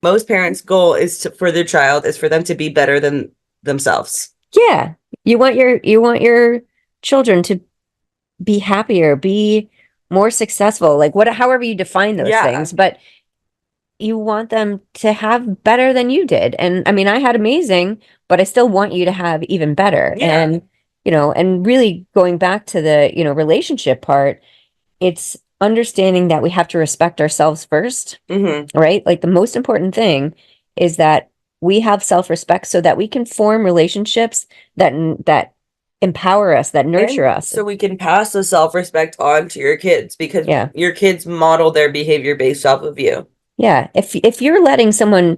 most parents' goal is for their child is for them to be better than themselves. Yeah. You want your children to be happier, be more successful, like however you define those Yeah. things, but you want them to have better than you did. And I mean, I had amazing, but I still want you to have even better. Yeah. And, and really going back to the, relationship part, it's understanding that we have to respect ourselves first, Mm-hmm. right? Like the most important thing is that we have self-respect so that we can form relationships that empower us, that nurture And us. so we can pass the self-respect on to your kids because Yeah. your kids model their behavior based off of you. Yeah. If you're letting someone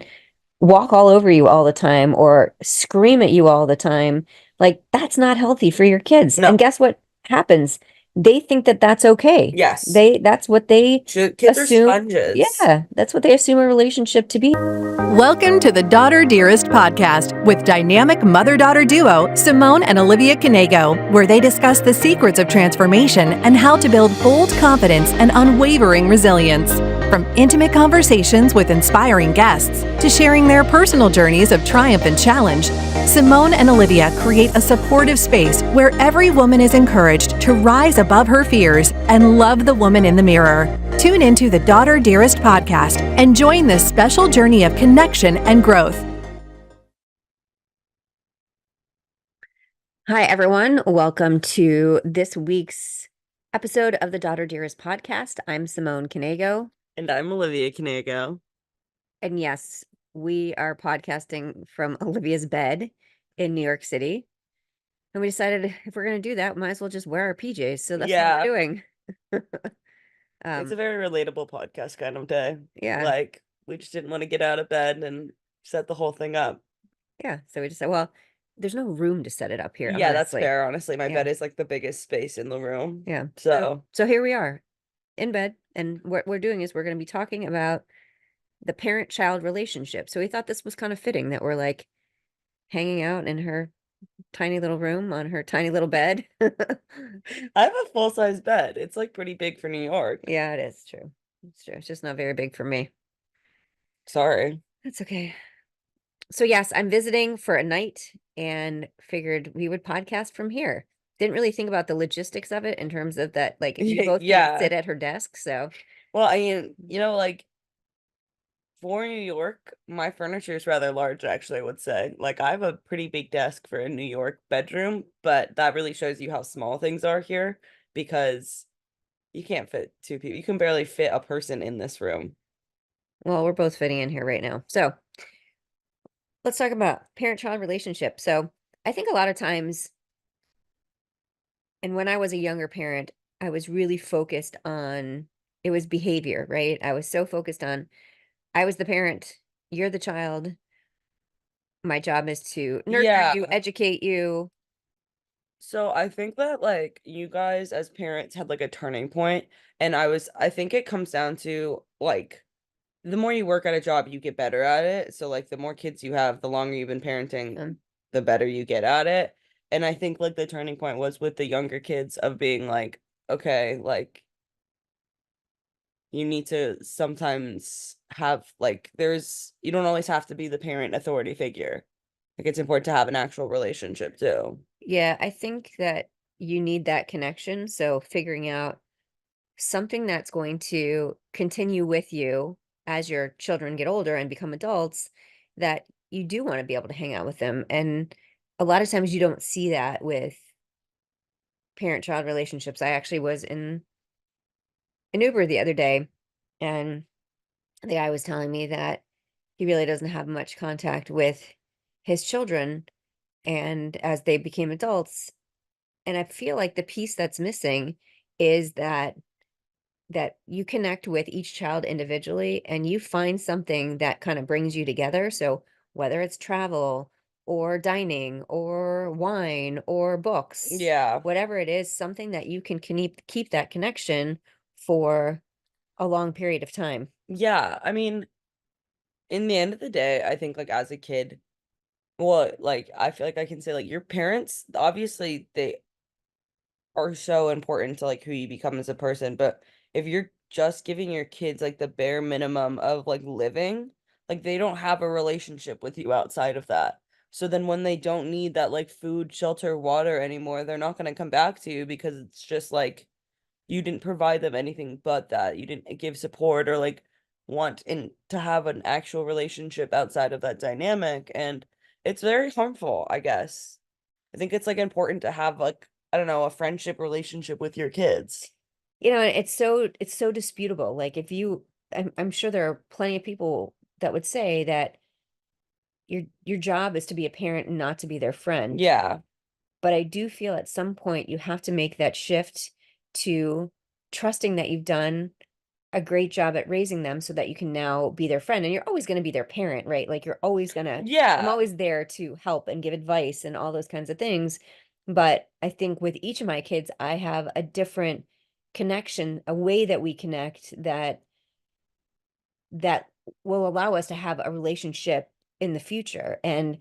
walk all over you all the time or scream at you all the time, like that's not healthy for your kids. And No. guess what happens? They think that that's okay. Yes. That's what they Kids are assume. sponges. Yeah, that's what they assume a relationship to be. Welcome to the Daughter Dearest Podcast with dynamic mother-daughter duo Simone and Olivia Knego, where they discuss the secrets of transformation and how to build bold confidence and unwavering resilience. From intimate conversations with inspiring guests to sharing their personal journeys of triumph and challenge, Simone and Olivia create a supportive space where every woman is encouraged to rise above her fears and love the woman in the mirror. Tune into the Daughter Dearest Podcast and join this special journey of connection and growth. Hi, everyone. Welcome to this week's episode of the Daughter Dearest Podcast. I'm Simone Knego. And I'm Olivia Knego. And yes, we are podcasting from Olivia's bed in New York City. And we decided if we're going to do that, we might as well just wear our PJs. So that's what we're doing. It's a very relatable podcast kind of day. Yeah. Like, we just didn't want to get out of bed and set the whole thing up. Yeah. So we just said, well, there's no room to set it up here. Yeah, that's honestly. fair. Honestly, my Yeah. bed is like the biggest space in the room. Yeah. So here we are in bed. And what we're doing is we're going to be talking about the parent-child relationship. So we thought this was kind of fitting that we're like hanging out in her tiny little room on her tiny little bed. I have a full-size bed. It's like pretty big for New York. Yeah, it is true. It's true. It's just not very big for me. Sorry. That's okay. So yes, I'm visiting for a night and figured we would podcast from here. Didn't really think about the logistics of it in terms of that, like if you both can't sit at her desk. So well, I mean, like for New York, my furniture is rather large, actually, I would say. Like, I have a pretty big desk for a New York bedroom, but that really shows you how small things are here because you can't fit two people. You can barely fit a person in this room. well, we're both fitting in here right now. So let's talk about parent-child relationship. So I think a lot of times, and when I was a younger parent, I was really focused on it was behavior, right? I was so focused on I was the parent, you're the child. My job is to nurture you, educate you. So I think that like you guys as parents had like a turning point, and I think it comes down to like the more you work at a job, you get better at it. So like the more kids you have, the longer you've been parenting, the better you get at it. And I think like the turning point was with the younger kids of being like, okay, like you need to sometimes have like you don't always have to be the parent authority figure. Like it's important to have an actual relationship too. Yeah, I think that you need that connection. So figuring out something that's going to continue with you as your children get older and become adults, that you do want to be able to hang out with them. And a lot of times you don't see that with parent-child relationships. I actually was in an Uber the other day, and the guy was telling me that he really doesn't have much contact with his children and as they became adults. And I feel like the piece that's missing is that you connect with each child individually and you find something that kind of brings you together. So whether it's travel or dining or wine or books, Yeah. whatever it is, something that you can keep that connection for a long period of time. Yeah. I mean, in the end of the day, I think like as a kid, well, like I feel like I can say like your parents, obviously they are so important to like who you become as a person, but if you're just giving your kids like the bare minimum of like living, Like they don't have a relationship with you outside of that. So then when they don't need that like food, shelter, water anymore, they're not going to come back to you because it's just like you didn't provide them anything but that. You didn't give support or like want in to have an actual relationship outside of that dynamic, and it's very harmful, I guess. I think it's like important to have like, I don't know, a friendship relationship with your kids. It's so disputable. Like if you, I'm sure there are plenty of people that would say that your job is to be a parent and not to be their friend. Yeah. But I do feel at some point you have to make that shift to trusting that you've done a great job at raising them so that you can now be their friend. And you're always going to be their parent, right? Like I'm Yeah. always there to help and give advice and all those kinds of things. But I think with each of my kids, I have a different connection, a way that we connect that will allow us to have a relationship in the future. And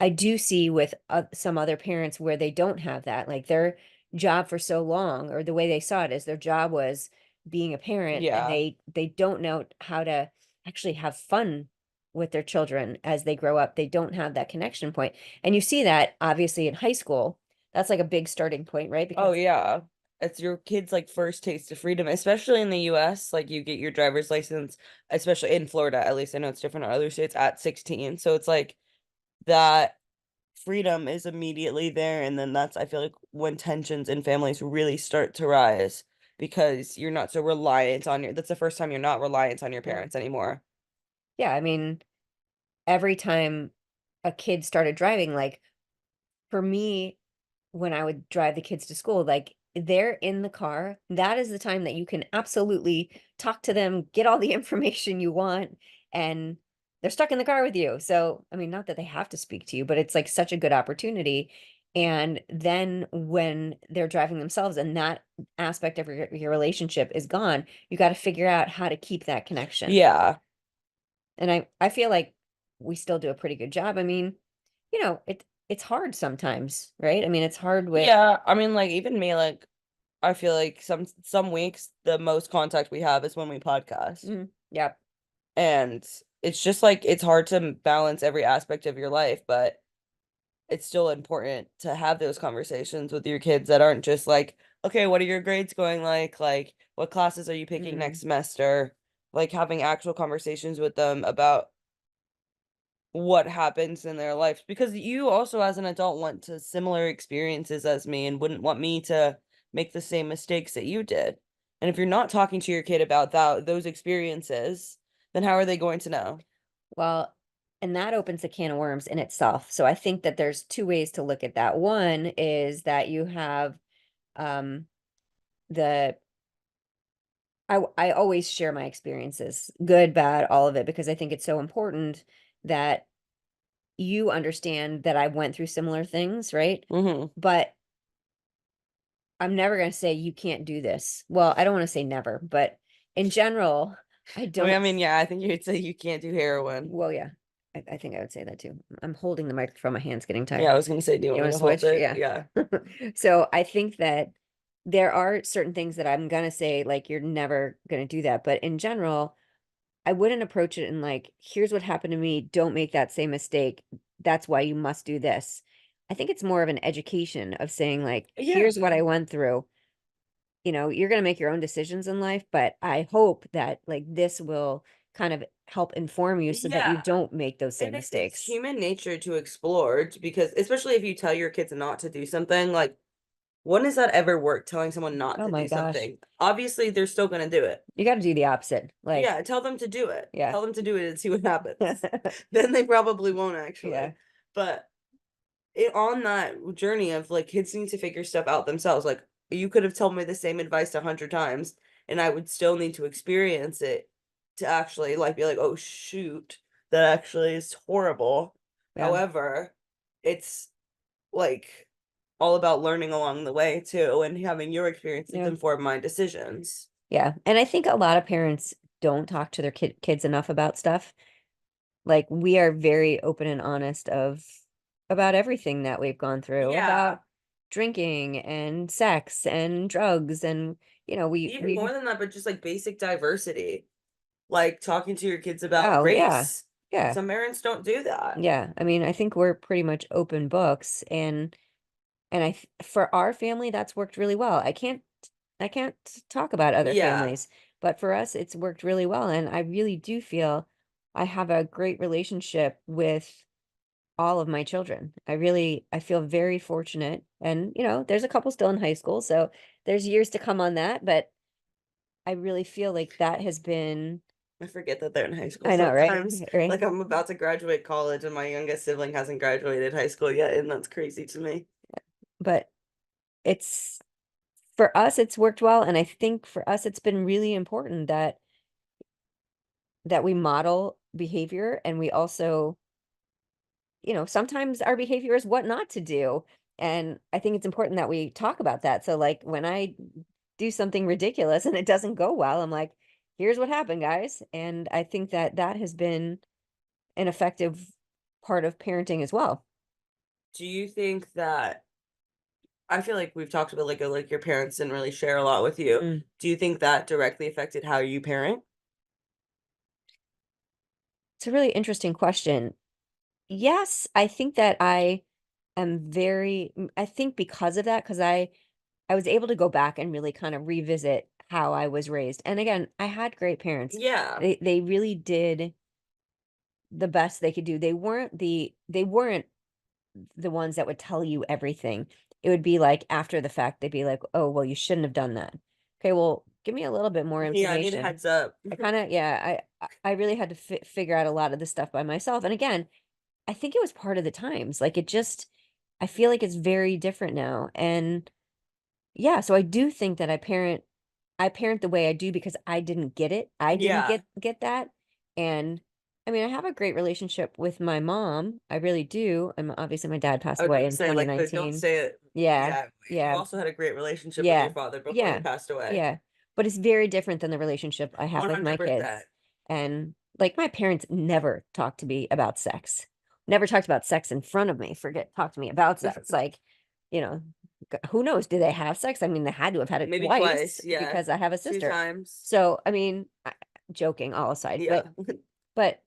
I do see with some other parents where they don't have that, like their job for so long, or the way they saw it is their job was being a parent, and Yeah. they don't know how to actually have fun with their children as they grow up. They don't have that connection point. And you see that obviously in high school. That's like a big starting point, right? Oh Because yeah. It's your kid's like first taste of freedom, especially in the US. Like you get your driver's license, especially in Florida, at least I know it's different in other states, at 16. So it's like that freedom is immediately there, and then that's, I feel like, when tensions in families really start to rise because you're not so reliant on your, that's the first time you're not reliant on your yeah, parents anymore. yeah, I mean, every time a kid started driving, like for me, when I would drive the kids to school, like they're in the car, that is the time that you can absolutely talk to them, get all the information you want, and they're stuck in the car with you. So, I mean, not that they have to speak to you, but it's like such a good opportunity. And then when they're driving themselves and that aspect of your relationship is gone, you got to figure out how to keep that connection. Yeah. And I feel like we still do a pretty good job. I mean, it's hard sometimes, right? I mean, it's hard with Yeah, I mean, like even me, like I feel like some weeks the most contact we have is when we podcast. yeah. And it's just like it's hard to balance every aspect of your life, but it's still important to have those conversations with your kids that aren't just like, okay, what are your grades going like? Like, what classes are you picking Mm, next semester? Like having actual conversations with them about what happens in their lives, because you also as an adult want to similar experiences as me and wouldn't want me to make the same mistakes that you did. And if you're not talking to your kid about those experiences, then how are they going to know? well, and that opens a can of worms in itself. So I think that there's two ways to look at that. One is that you have um the I always share my experiences, good, bad, all of it, because I think it's so important that you understand that I went through similar things, right? Mm-hmm. But I'm never going to say you can't do this. Well, I don't want to say never, but in general, I I don't. mean, yeah, I think you'd say you can't do heroin. Well, yeah, I think I would say that too. I'm holding the microphone. My hand's getting Yeah, tired. I was gonna say, do you You want me want to to hold switch? it? Yeah. Yeah. So I think that there are certain things that I'm going to say, like, you're never going to do that. But in general, I wouldn't approach it in like, here's what happened to me. Don't make that same mistake. That's why you must do this. I think it's more of an education of saying, like, Yeah. here's what I went through. You're going to make your own decisions in life, but I hope that like this will kind of help inform you so that you Yeah. don't make those same And it's mistakes. human nature to explore because especially if you tell your kids not to do something, like when does that ever work, telling someone not Oh to my do gosh. something? Obviously, they're still gonna do it. You got to do the opposite. Like, Yeah, tell them to do it. yeah. Tell them to do it and see what happens. Then they probably won't Yeah. actually. But on that journey of like kids need to figure stuff out themselves. Like you could have told me the same advice 100 times, and I would still need to experience it to actually like be like, oh shoot, that actually is horrible. Yeah. However, it's like all about learning along the way too, and having your experiences Yeah. inform my decisions. Yeah. And I think a lot of parents don't talk to their kids enough about stuff. Like we are very open and honest of about everything that we've gone through, Yeah. about drinking and sex and drugs and Even we more than that, but just like basic diversity. like talking to your kids about Oh, yeah. race. Yeah. Some parents don't do that. Yeah. I mean, I think we're pretty much open books, and for our family, that's worked really well. I can't talk about other Yeah. families, but for us, it's worked really well. And I really do feel I have a great relationship with all of my children. I feel very fortunate. And, there's a couple still in high school, so there's years to come on that, but I really feel like that has been, I forget that they're in high school I know, right? sometimes. Right. Like I'm about to graduate college and my youngest sibling hasn't graduated high school yet, and that's crazy to me. But it's for us, it's worked well. And I think for us, it's been really important that we model behavior, and we also, sometimes our behavior is what not to do. And I think it's important that we talk about that. So, like, when I do something ridiculous and it doesn't go well, I'm like, here's what happened, guys. And I think that that has been an effective part of parenting as well. Do you think that I feel like we've talked about like your parents didn't really share a lot with you. Mm. Do you think that directly affected how you parent? It's a really interesting question. Yes, I think that I think because of that, because I was able to go back and really kind of revisit how I was raised. And again, I had great parents. Yeah. They really did the best they could do. They weren't the ones that would tell you everything. It would be like after the fact, they'd be like, "Oh, well, you shouldn't have done that." Okay, well, give me a little bit more Yeah, I need a information. heads up. I kind of, yeah, I really had to figure out a lot of this stuff by myself. And again, I think it was part of the times. Like, I feel like it's very different now. And yeah, so I do think that I parent the way I do because I didn't get it. I didn't Yeah. get that. And I mean, I have a great relationship with my mom. I really do. And obviously my dad I passed was away gonna in say, like, don't 2019. say it. Yeah. Yeah, you Yeah. also had a great relationship with your Yeah. father before he Yeah. passed away. Yeah. But it's very different than the relationship I have with my 100%. kids. And like, my parents never talked to me about sex. Never talked about sex in front of me. Forget talk to me about sex. Like, you know, who knows? Do they have sex? I mean, they had to have had it Maybe twice twice, yeah. because I have a 2 sister. times. So, I mean, joking all aside, Yeah. but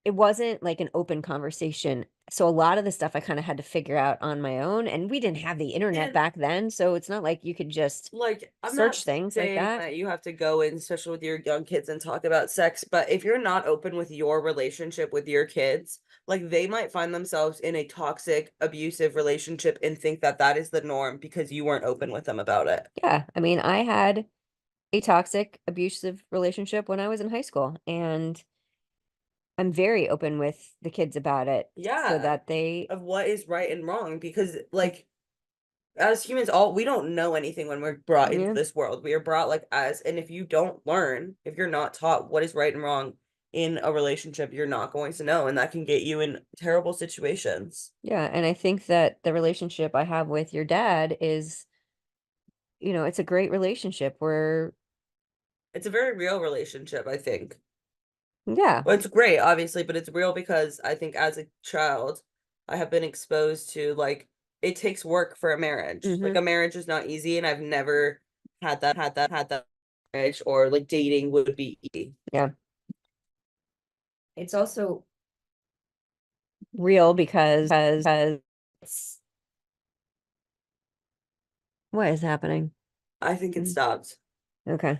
it wasn't like an open conversation. So a lot of the stuff I kind of had to figure out on my own, and we didn't have the internet And back then, so it's not like you could just like, I'm not search things like saying that. that you have to go in, especially with your young kids, and talk about sex, but if you're not open with your relationship with your kids, like they might find themselves in a toxic, abusive relationship and think that that is the norm because you weren't open with them about it. Yeah, I mean, I had a toxic, abusive relationship when I was in high school, and I'm very open with the kids about it so Yeah. that they, Of what is right and wrong because like as humans all we don't know anything when we're brought into yeah, this world. We are brought like as and if you don't learn, if you're not taught what is right and wrong in a relationship, you're not going to know and that can get you in terrible situations. yeah, and I think that the relationship I have with your dad is, it's a great relationship where, It's a very real relationship, I think. yeah, Well, it's great, obviously, but it's real because I think as a child, I have been exposed to like it takes work for a marriage. Like hmm a marriage is not easy, and I've never had that marriage or like dating would be easy. yeah. It's also real because it's what is happening? I think it Mm, stopped. okay.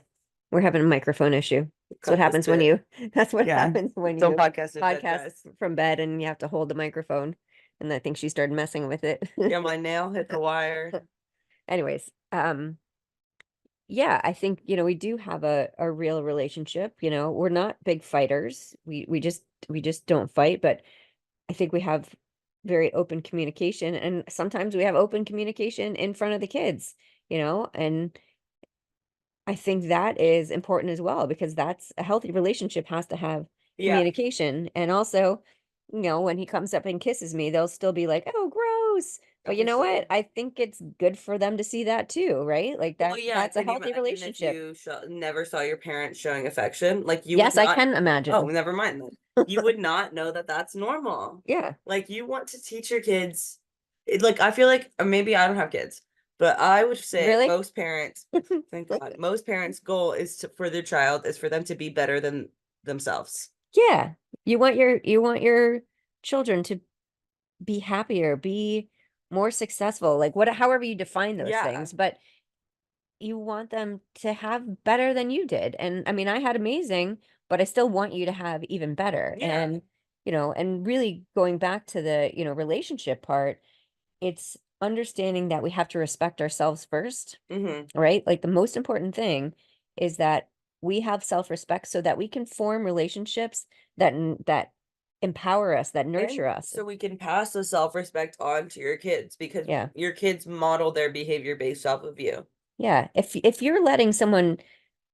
We're having a microphone issue. That's what Cut this happens when bit. that's what Yeah. happens when Don't you podcast it, bed, podcast guys. from bed and you have to hold the microphone. And I think she started messing with it. Yeah, my nail hit the wire. Anyways, yeah, I think, we do have a real relationship. We're not big fighters. We just don't fight, but I think we have very open communication, and sometimes we have open communication in front of the kids, and I think that is important as well because that's a healthy relationship has to have Yeah, communication. And also, when he comes up and kisses me, they'll still be like, "Oh, gross." But you know what? obviously. I think it's good for them to see that too, right? Like Well, that yeah, that's a healthy even if relationship. you never saw your parents showing affection, like you would Yes, I not. can Oh, imagine. never mind then. You would not know that that's normal. Yeah. Like you want to teach your kids. Like I feel like or maybe I don't have kids, But I would say Really? most parents, thank God, most parents' goal is for their child is for them to be better than themselves. Yeah. You want your children to be happier, be more successful, like however you define those Yeah. things, but you want them to have better than you did. And I mean, I had amazing, but I still want you to have even better. Yeah. And, and really going back to the, relationship part, it's understanding that we have to respect ourselves first, Mm-hmm. right? Like the most important thing is that we have self-respect so that we can form relationships that empower us, that And nurture us. so we can pass the self-respect on to your kids because Yeah. your kids model their behavior based off of you. Yeah. If you're letting someone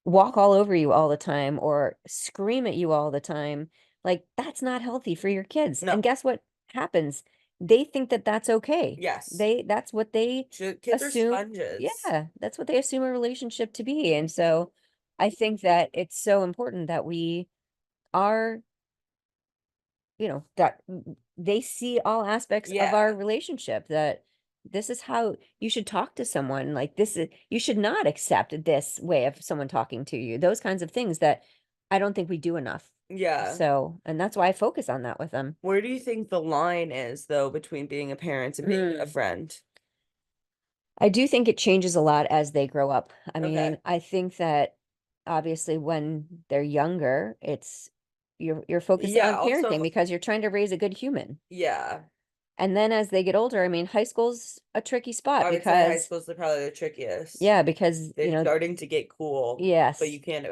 walk all over you all the time or scream at you all the time, like that's not healthy for your kids. No. And guess what happens? They think that that's okay. Yes. That's what they Kids are assume. sponges. Yeah, that's what they assume a relationship to be. And so I think that it's so important that we are, that they see all aspects of our Yeah. relationship, that this is how you should talk to someone. Like this is, you should not accept this way of someone talking to you. Those kinds of things that I don't think we do enough. Yeah. So, and that's why I focus on that with them. Where do you think the line is, though, between being a parent and being a friend? I do think it changes a lot as they grow up. I mean, Okay. I think that obviously when they're younger, it's you're focused Yeah. on parenting Also, because you're trying to raise a good human. yeah. And then as they get older, I mean, high school's a tricky spot I would say high because school's probably the trickiest. yeah, because They're starting to get cool, but yes, you can't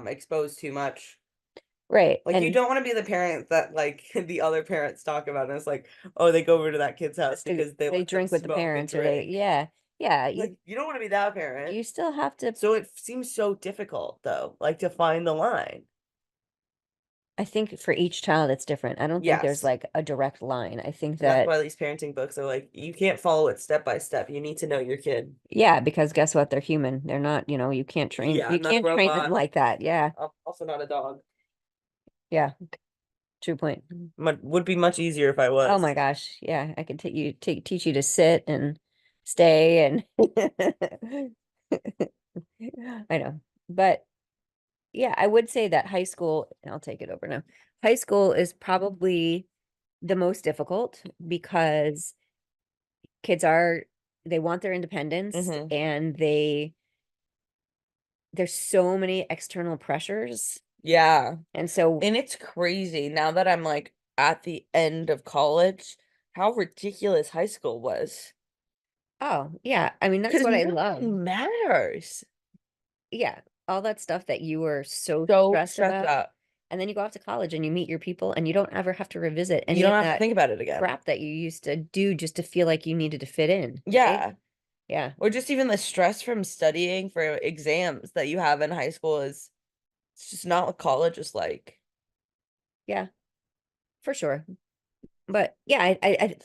expose too much. right. Like you And don't want to be the parent that like the other parents talk about, and it's like, oh, they go over to that kid's house because they they let them drink with the smoke and parents or they drink. yeah, yeah, Like you don't want to be that parent. you still have to. So it seems so difficult though, like to find the line. I think for each child it's different. I don't think there's Yes. like a direct line. I think And that's that why these parenting books are like, you can't follow it step by step. You need to know your kid. yeah, because guess what? They're human. They're not, Yeah, you I'm not a can't train them robot. like that. Yeah. I'm also not a dog. Yeah. True point. Would be much easier if I Oh was. my gosh. Yeah. I could teach you to sit and stay and I know. But yeah, I would say that high school, and I'll take it over now. High school is probably the most difficult because kids they want their independence Hmm. and there's so many external pressures. Yeah. And so, And it's crazy now that I'm like at the end of college, how ridiculous high school was. oh, yeah, I mean, that's Because what I love. nothing matters. Yeah, all that stuff that you were so So stressed stressed about. out. And then you go off to college and you meet your people and you don't ever have to revisit You any don't of have to that think about it again. crap that you used to do just to feel like you needed to fit in, right? Yeah. Yeah. Or just even the stress from studying for exams that you have in high school is it's just not what college is like. Yeah, for sure. But yeah,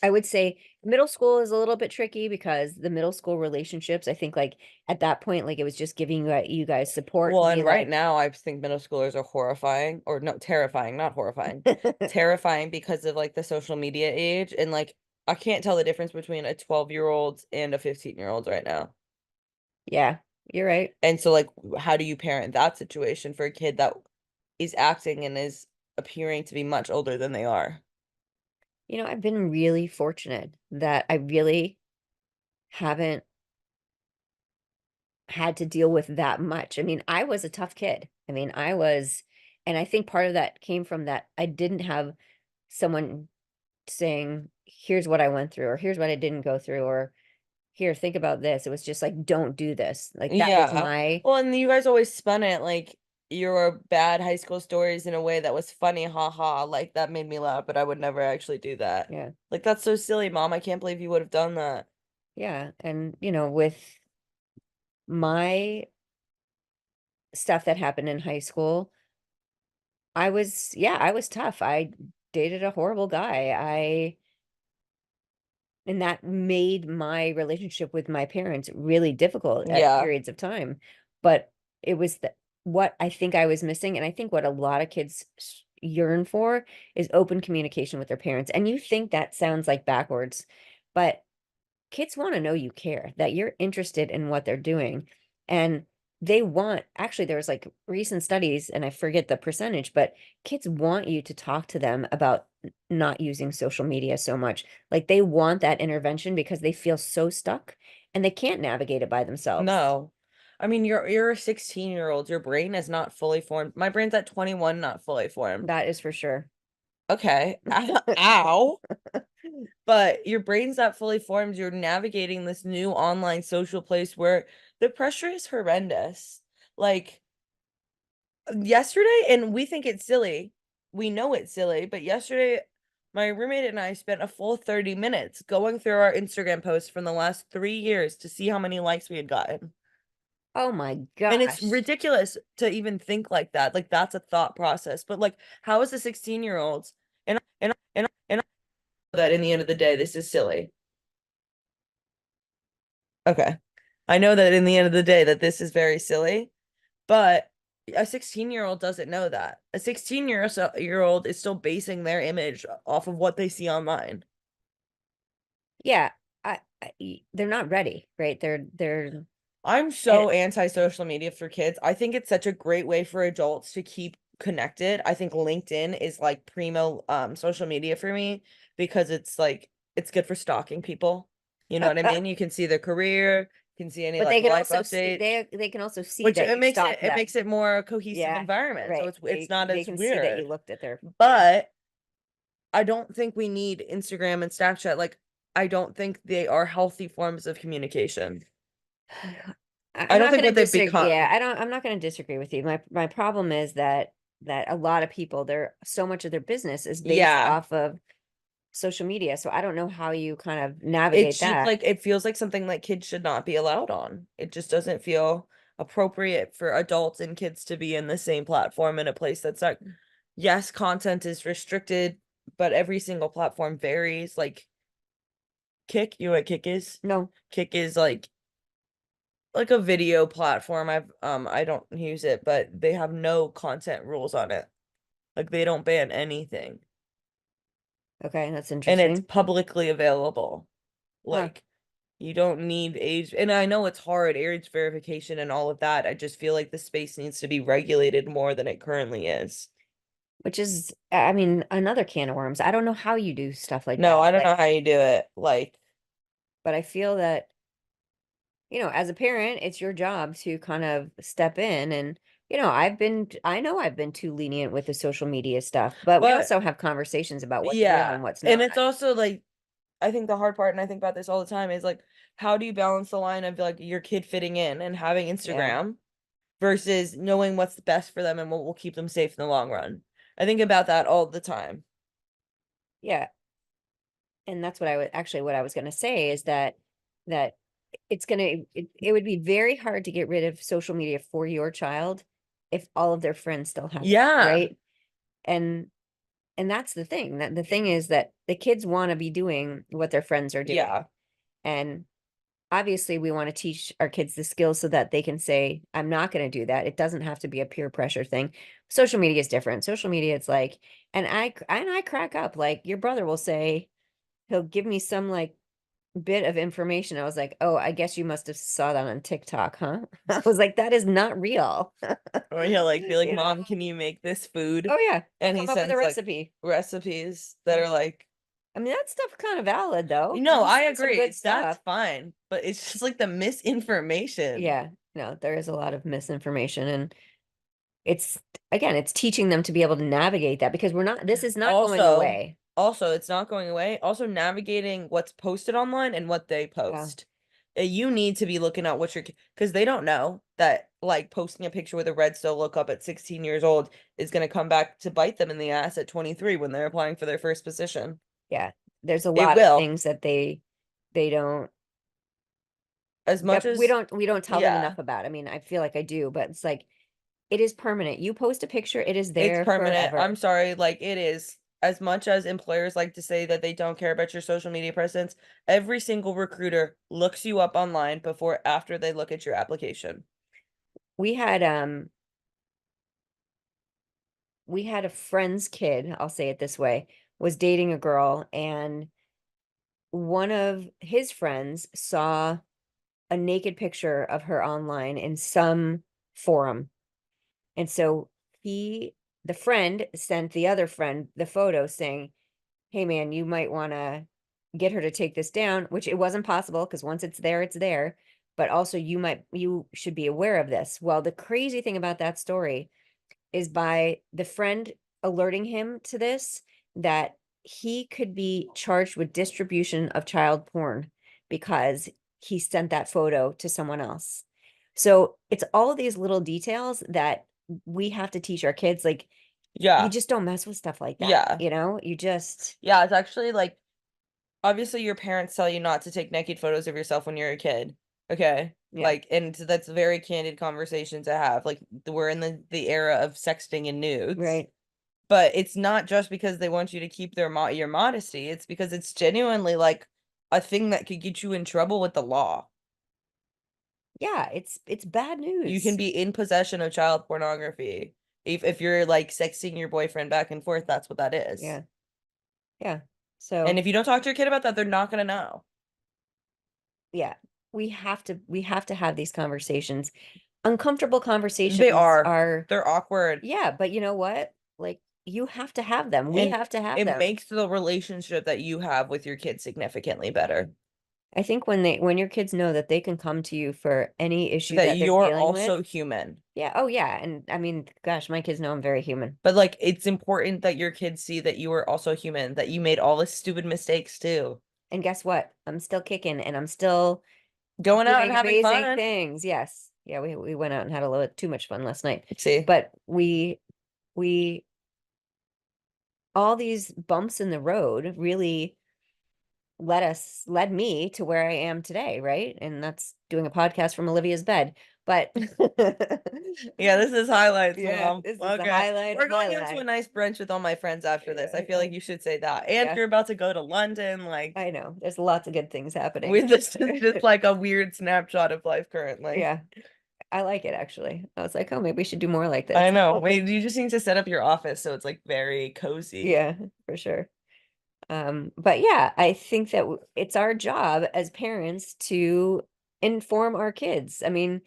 I would say middle school is a little bit tricky because the middle school relationships, I think like at that point, like it was just giving you guys support Well, and and be right like, now I think middle schoolers are horrifying or no, terrifying, not horrifying. Terrifying because of like the social media age and like I can't tell the difference between a 12-year-old and a 15-year-old right now. yeah, you're right. And so like how do you parent that situation for a kid that is acting and is appearing to be much older than they are? I've been really fortunate that I really haven't had to deal with that much. I mean, I was a tough kid. I mean, and I think part of that came from that I didn't have someone saying, here's what I went through, or here's what I didn't go through, or here, think about this. It was just like, don't do this. Like that was Yeah. my, Well, and you guys always spun it like your bad high school stories in a way that was funny, haha. Like that made me laugh, but I would never actually do that. yeah, Like that's so silly, Mom. I can't believe you would have done that. yeah. And, with my stuff that happened in high school, I was tough. I dated a horrible guy. And that made my relationship with my parents really difficult at Yeah. periods of time. But it was what I think I was missing, and I think what a lot of kids yearn for is open communication with their parents. And you think that sounds like backwards, but kids want to know you care, that you're interested in what they're doing. And they want, actually, there was like recent studies, and I forget the percentage, but kids want you to talk to them about not using social media so much. Like they want that intervention because they feel so stuck and they can't navigate it by themselves. No. I mean, you're a 16-year-old. Your brain is not fully formed. My brain's at 21, not fully formed. That is for sure. Okay. Ow. But your brain's not fully formed. You're navigating this new online social place where the pressure is horrendous. Like yesterday, and we think it's silly. We know it's silly, but yesterday, my roommate and I spent a full 30 minutes going through our Instagram posts from the last 3 years to see how many likes we had gotten. Oh my And it's gosh. ridiculous to even think like that. Like that's a thought process. But like, how is a 16-year-old? And that in the end of the day, this is silly. Okay. I know that in the end of the day that this is very silly, but a 16-year-old doesn't know that. A 16-year-old is still basing their image off of what they see online. Yeah. They're not ready, right? I'm so anti-social media for kids. I think it's such a great way for adults to keep connected. I think LinkedIn is like primo social media for me because it's like it's good for stalking people. You know what I mean? You can see their career, you can see any but like they can life also see, updates, they can also see which that you stalked it them. makes it more a cohesive Yeah, environment. So right. it's not They as can see that weird. you looked at their, But I don't think we need Instagram and Snapchat. Like I don't think they are healthy forms of communication. I I'm don't not think gonna what they've disagree. Yeah, become. I'm not gonna disagree with you. My problem is that a lot of people, they're so much of their business is based Yeah. off of social media. So I don't know how you kind of It's navigate just that. like it feels like something that kids should not be allowed on. It just doesn't feel appropriate for adults and kids to be in the same platform in a place that's like, yes, content is restricted, but every single platform varies. Like Kick, you know what Kick is? No. Kick is like a video platform. I don't use it, but they have no content rules on it. Like they don't ban anything. Okay, that's And it's interesting. publicly available. Huh. Like you don't need age, and I know it's hard, age verification and all of that. I just feel like the space needs to be regulated more than it currently is. Which is, I mean, another can of worms. I don't know how you do stuff like No, that. I don't Like, know how you do it. Like, but I feel that, as a parent, it's your job to kind of step in and, I know I've been too lenient with the social media stuff, but we but also have conversations about what's real yeah, and what's and not. it's also like I think the hard part, and I think about this all the time, is like how do you balance the line of like your kid fitting in and having Yeah. Instagram versus knowing what's the best for them and what will keep them safe in the long run. I think about that all the time. Yeah. And that's what what I was going to say is that it would be very hard to get rid of social media for your child if all of their friends still have it, Yeah. right? And that's the thing. That the thing is that the kids want to be doing what their friends are doing. Yeah. And obviously we want to teach our kids the skills so that they can say, I'm not going to do that. It doesn't have to be a peer pressure thing. Social media is different. Social media, it's like, and I crack up. Like your brother will say, he'll give me some like bit of information. I was like, oh, I guess you must have saw that on TikTok, huh? I was like, that is not real. Or he'll like be like, You know? Mom, can you make this food? Oh yeah. And he Come up with a sends like recipe. recipes that are like, I mean, that stuff kind of valid though. no, He I sent some agree. good That's stuff. fine. But it's just like the misinformation. Yeah. No, there is a lot of misinformation, and it's again, it's teaching them to be able to navigate that because this is not going Also, away. it's not going away. Also, navigating what's posted online and what they Yeah. post. You need to be looking at what you're because they don't know that like posting a picture with a red still look up at 16 years old is going to come back to bite them in the ass at 23 when they're applying for their first position. Yeah. There's a It lot of will. things that they don't As much that as we don't tell them yeah, enough about. I mean, I feel like I do, but it's like it is permanent. You post a picture, it is it's there permanent. I'm forever. sorry, like it is. As much as employers like to say that they don't care about your social media presence, every single recruiter looks you up online before after they look at your application. We had a friend's kid, I'll say it this way, was dating a girl, and one of his friends saw a naked picture of her online in some forum. And so the friend sent the other friend the photo saying, hey man, you might want to get her to take this down, which it wasn't possible because once it's there, it's there. But also you should be aware of this. Well, the crazy thing about that story is by the friend alerting him to this, that he could be charged with distribution of child porn because he sent that photo to someone else. So it's all of these little details that we have to teach our kids. Like, you Yeah. just don't mess with stuff like that. Yeah. You just, Yeah, it's actually like obviously your parents tell you not to take naked photos of yourself when you're a kid. Okay. yeah, Like, and that's a very candid conversation to have. Like, we're in the era of sexting and nudes. right. But it's not just because they want you to keep your modesty. It's because it's genuinely like a thing that could get you in trouble with the law. Yeah, it's bad news. You can be in possession of child pornography. If you're like sexting your boyfriend back and forth, that's what that is. Yeah. Yeah. So And if you don't talk to your kid about that, they're not gonna know. yeah, we have to have these conversations. Uncomfortable conversations They are. are, They're awkward. yeah, but you know what? Like, you have to have them. We And have to have it them. makes the relationship that you have with your kid significantly better. I think when your kids know that they can come to you for any issue That that they're you're dealing also with. human. Yeah. Oh yeah. And I mean, gosh, my kids know I'm very human. But like it's important that your kids see that you are also human, that you made all the stupid mistakes too. And guess what? I'm still kicking and I'm still Going out and doing having amazing fun. things. Yes. Yeah, we went out and had a little too much fun last night. See. But we all these bumps in the road really led me to where I am today, right? And that's doing a podcast from Olivia's bed. But Yeah, this is highlights, yeah, Mom. this is the Okay. highlight We're of my going out to a life. nice brunch with all my friends after this. I Yeah, feel like you should say that. And yeah. you're about to go to London. Like I know there's lots of good things happening. this is just like a weird snapshot of life currently. Yeah, I like it actually. I was like, oh, maybe we should do more like this. I know. Wait, you just need to set up your office so it's like very cozy. Yeah, for sure. But yeah, I think that it's our job as parents to inform our kids. I mean,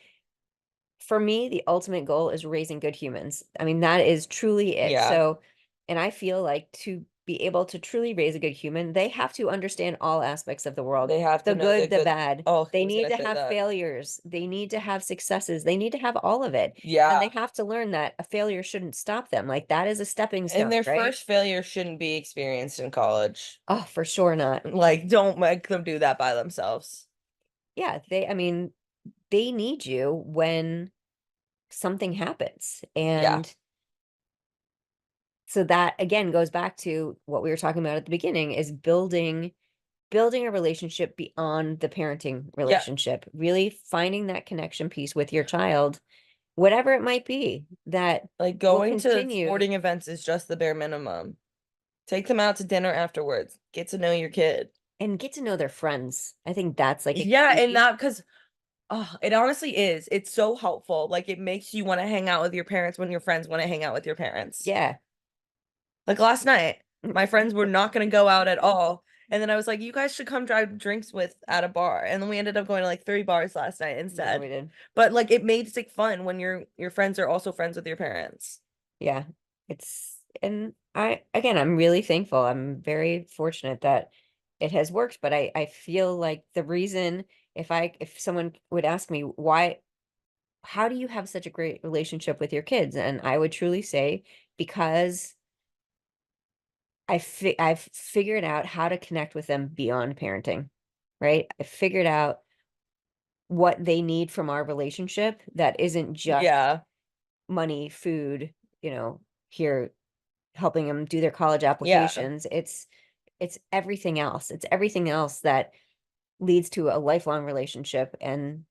for me, the ultimate goal is raising good humans. I mean, that is truly it. Yeah. So, and I feel like to be able to truly raise a good human, they have to understand all aspects of the world. They have the to know good, the bad. Oh, I They was need gonna to say have that. failures. They need to have successes. They need to have all of it. Yeah. And they have to learn that a failure shouldn't stop them. Like, that is a stepping stone, And their right? first failure shouldn't be experienced in college. Oh, for sure not. Like, don't make them do that by themselves. Yeah, I mean, they need you when something happens. And so that again goes back to what we were talking about at the beginning, is building a relationship beyond the parenting relationship, really finding that connection piece with your child, whatever it might be, that Like will going to continue. sporting events is just the bare minimum. Take them out to dinner afterwards. Get to know your kid. And get to know their friends. I think that's like a Yeah, key. and that because it honestly is. It's so helpful. Like it makes you want to hang out with your parents when your friends want to hang out with your parents. Yeah. Like last night, my friends were not going to go out at all. And then I was like, you guys should come drive drinks with at a bar. And then we ended up going to like 3 bars last night Yeah, instead. we did. But like it made it fun when your friends are also friends with your parents. Yeah. And I'm really thankful. I'm very fortunate that it has worked, but I feel like the reason, if someone would ask me how do you have such a great relationship with your kids? And I would truly say, because I've figured out how to connect with them beyond parenting, right? I figured out what they need from our relationship that isn't just Yeah. money, food, here helping them do their college applications. It's everything else. It's everything else that leads to a lifelong relationship. And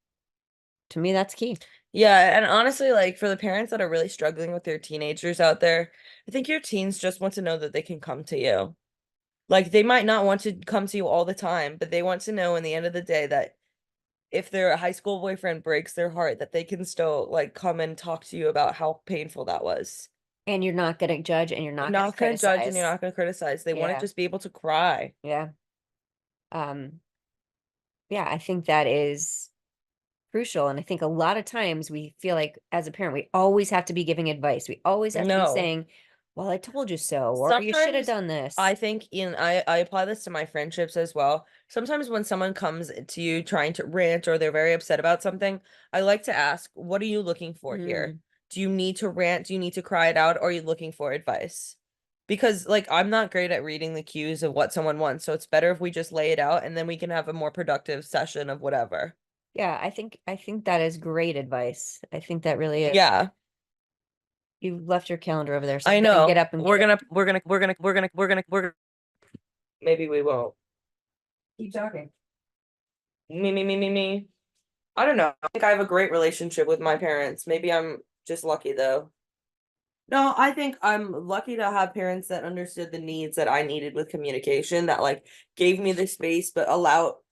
to me, that's key. Yeah, and honestly, like for the parents that are really struggling with their teenagers out there, I think your teens just want to know that they can come to you. Like they might not want to come to you all the time, but they want to know in the end of the day that if their high school boyfriend breaks their heart, that they can still like come and talk to you about how painful that was. And you're not going to judge and you're not You're going not to going to judge and criticize. you're not going to criticize. They want Yeah. to just be able to cry. Yeah. Yeah, I think that is crucial. And I think a lot of times we feel like as a parent, we always have to be giving advice. We always have to be No. saying, well, I told you so, or you should have Sometimes done this. I think I apply this to my friendships as well. Sometimes when someone comes to you trying to rant or they're very upset about something, I like to ask, what are you looking for here? Do you need to rant? Do you need to cry it out? Or are you looking for advice? Because like I'm not great at reading the cues of what someone wants. So it's better if we just lay it out and then we can have a more productive session of whatever. Yeah, I think that is great advice. I think that really is. Yeah. You left your calendar over there, so I I'm gonna know. get up and we're gonna maybe we won't. keep talking. Me. I don't know. I think I have a great relationship with my parents. Maybe I'm just lucky though. No, I think I'm lucky to have parents that understood the needs that I needed with communication, that like gave me the space, but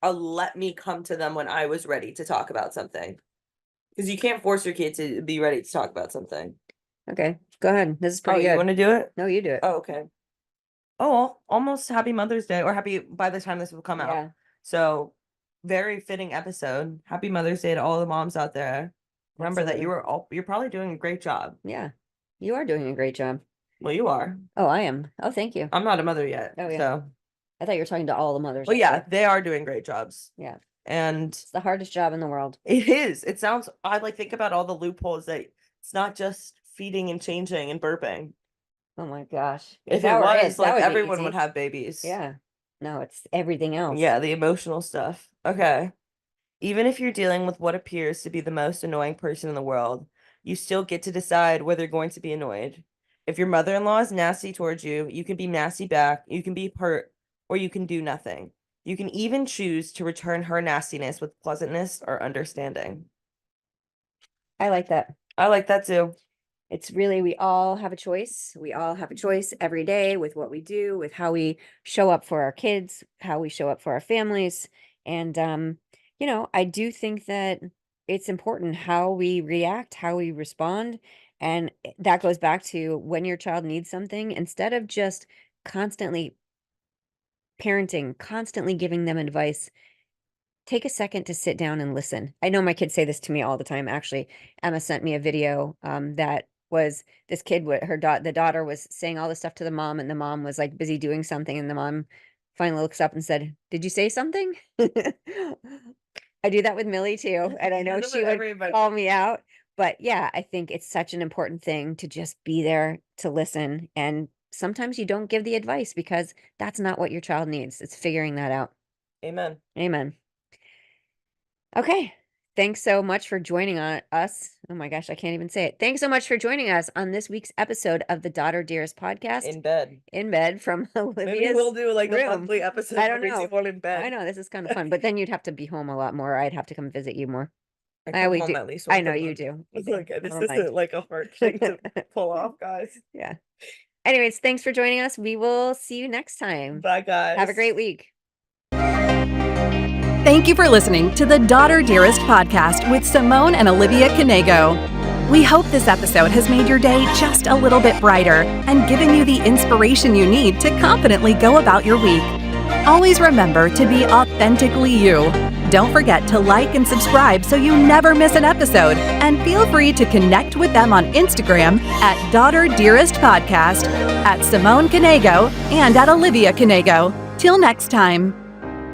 let me come to them when I was ready to talk about something. Because you can't force your kid to be ready to talk about something. Okay, go ahead. This is Oh, pretty you good. want to do it? No, you do it. Oh, okay. Oh, well, almost happy Mother's Day, or happy by the time this will come out. Yeah. So, very fitting episode. Happy Mother's Day to all the moms out there. Remember that Absolutely. you're probably doing a great job. Yeah, you are doing a great job. Well, you are. Oh, I am. Oh, thank you. I'm not a mother yet. Oh, yeah. So, I thought you were talking to all the mothers well, out yeah, there. they are doing great jobs. Yeah, And it's the hardest job in the world. it is. It sounds, I like think about all the loopholes that it's not just feeding and changing and burping. Oh my gosh. If that it were was, that like would be everyone easy. would have babies. Yeah. No, it's everything else. Yeah, the emotional stuff. Okay. Even if you're dealing with what appears to be the most annoying person in the world, you still get to decide whether you're going to be annoyed. If your mother-in-law is nasty towards you, you can be nasty back, you can be hurt, or you can do nothing. You can even choose to return her nastiness with pleasantness or understanding. I like that. I like that too. It's really, we all have a choice. We all have a choice every day with what we do, with how we show up for our kids, how we show up for our families. And, I do think that it's important how we react, how we respond. And that goes back to when your child needs something, instead of just constantly parenting, constantly giving them advice, take a second to sit down and listen. I know my kids say this to me all the time. Actually, Emma sent me a video that was this kid with the daughter was saying all this stuff to the mom, and the mom was like busy doing something, and the mom finally looks up and said, "Did you say something?" I do that with Millie too, and I know she would call me out. But yeah, I think it's such an important thing to just be there to listen. And sometimes you don't give the advice because that's not what your child needs. It's figuring that out. Amen. Amen. Okay. Thanks so much for joining us. Oh my gosh, I can't even say it. Thanks so much for joining us on this week's episode of the Daughter Dearest podcast. In bed From Olivia's Maybe we'll do like a room. monthly episode. I don't where we know. do one in bed. I know this is kind of fun, but then you'd have to be home a lot more. I'd have to come visit you more. I come we home do. at least I once know a you month. do. Okay, this Never mind. isn't like a hard thing to pull off, guys. Yeah. Anyways, thanks for joining us. We will see you next time. Bye, guys. Have a great week. Thank you for listening to the Daughter Dearest Podcast with Simone and Olivia Knego. We hope this episode has made your day just a little bit brighter and given you the inspiration you need to confidently go about your week. Always remember to be authentically you. Don't forget to like and subscribe so you never miss an episode. And feel free to connect with them on Instagram at Daughter Dearest Podcast, at Simone Knego, and at Olivia Knego. Till next time.